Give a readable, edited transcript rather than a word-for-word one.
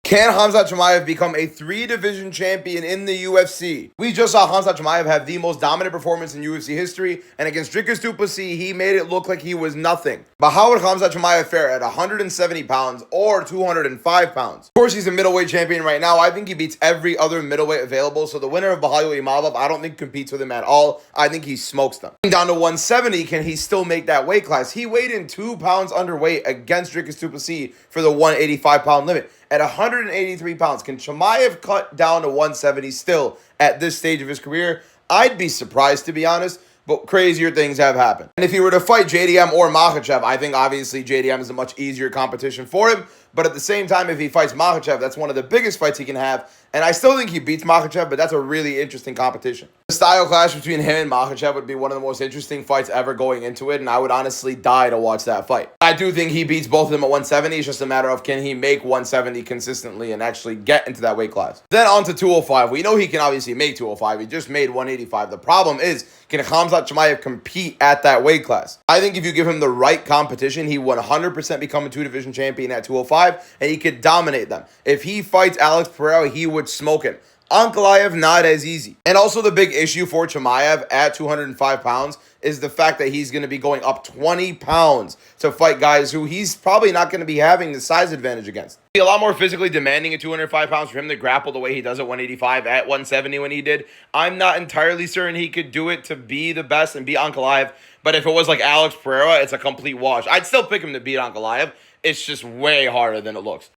Can Khamzat Chimaev become a 3-division champion in the UFC? We just saw Khamzat Chimaev have the most dominant performance in UFC history, and against Dricus du Plessis, he made it look like he was nothing. But how would Khamzat Chimaev fare at 170 pounds or 205 pounds? Of course, he's a middleweight champion right now. I think he beats every other middleweight available, so the winner of Bahayo Imavov, I don't think competes with him at all. I think he smokes them. Down to 170, can he still make that weight class? He weighed in 2 pounds underweight against Dricus du Plessis for the 185-pound limit. At 183 pounds, can Chimaev cut down to 170 still at this stage of his career? I'd be surprised, to be honest, but crazier things have happened. And if he were to fight JDM or Makhachev, I think obviously JDM is a much easier competition for him. But at the same time, if he fights Makhachev, that's one of the biggest fights he can have. And I still think he beats Makhachev, but that's a really interesting competition. The style clash between him and Makhachev would be one of the most interesting fights ever going into it, and I would honestly die to watch that fight. I do think he beats both of them at 170. It's just a matter of can he make 170 consistently and actually get into that weight class. Then on to 205. We know he can obviously make 205. He just made 185. The problem is, can Khamzat Chimaev compete at that weight class? I think if you give him the right competition, he would 100% become a 2-division champion at 205, and he could dominate them. If he fights Alex Pereira, he would smoke him. Ankalaev, not as easy. And also the big issue for Chimaev at 205 pounds is the fact that he's going to be going up 20 pounds to fight guys who he's probably not going to be having the size advantage against. It'd be a lot more physically demanding at 205 pounds for him to grapple the way he does at 185 at 170 when he did. I'm not entirely certain he could do it to be the best and beat Ankalaev, but if it was like Alex Pereira, it's a complete wash. I'd still pick him to beat Ankalaev. It's just way harder than it looks.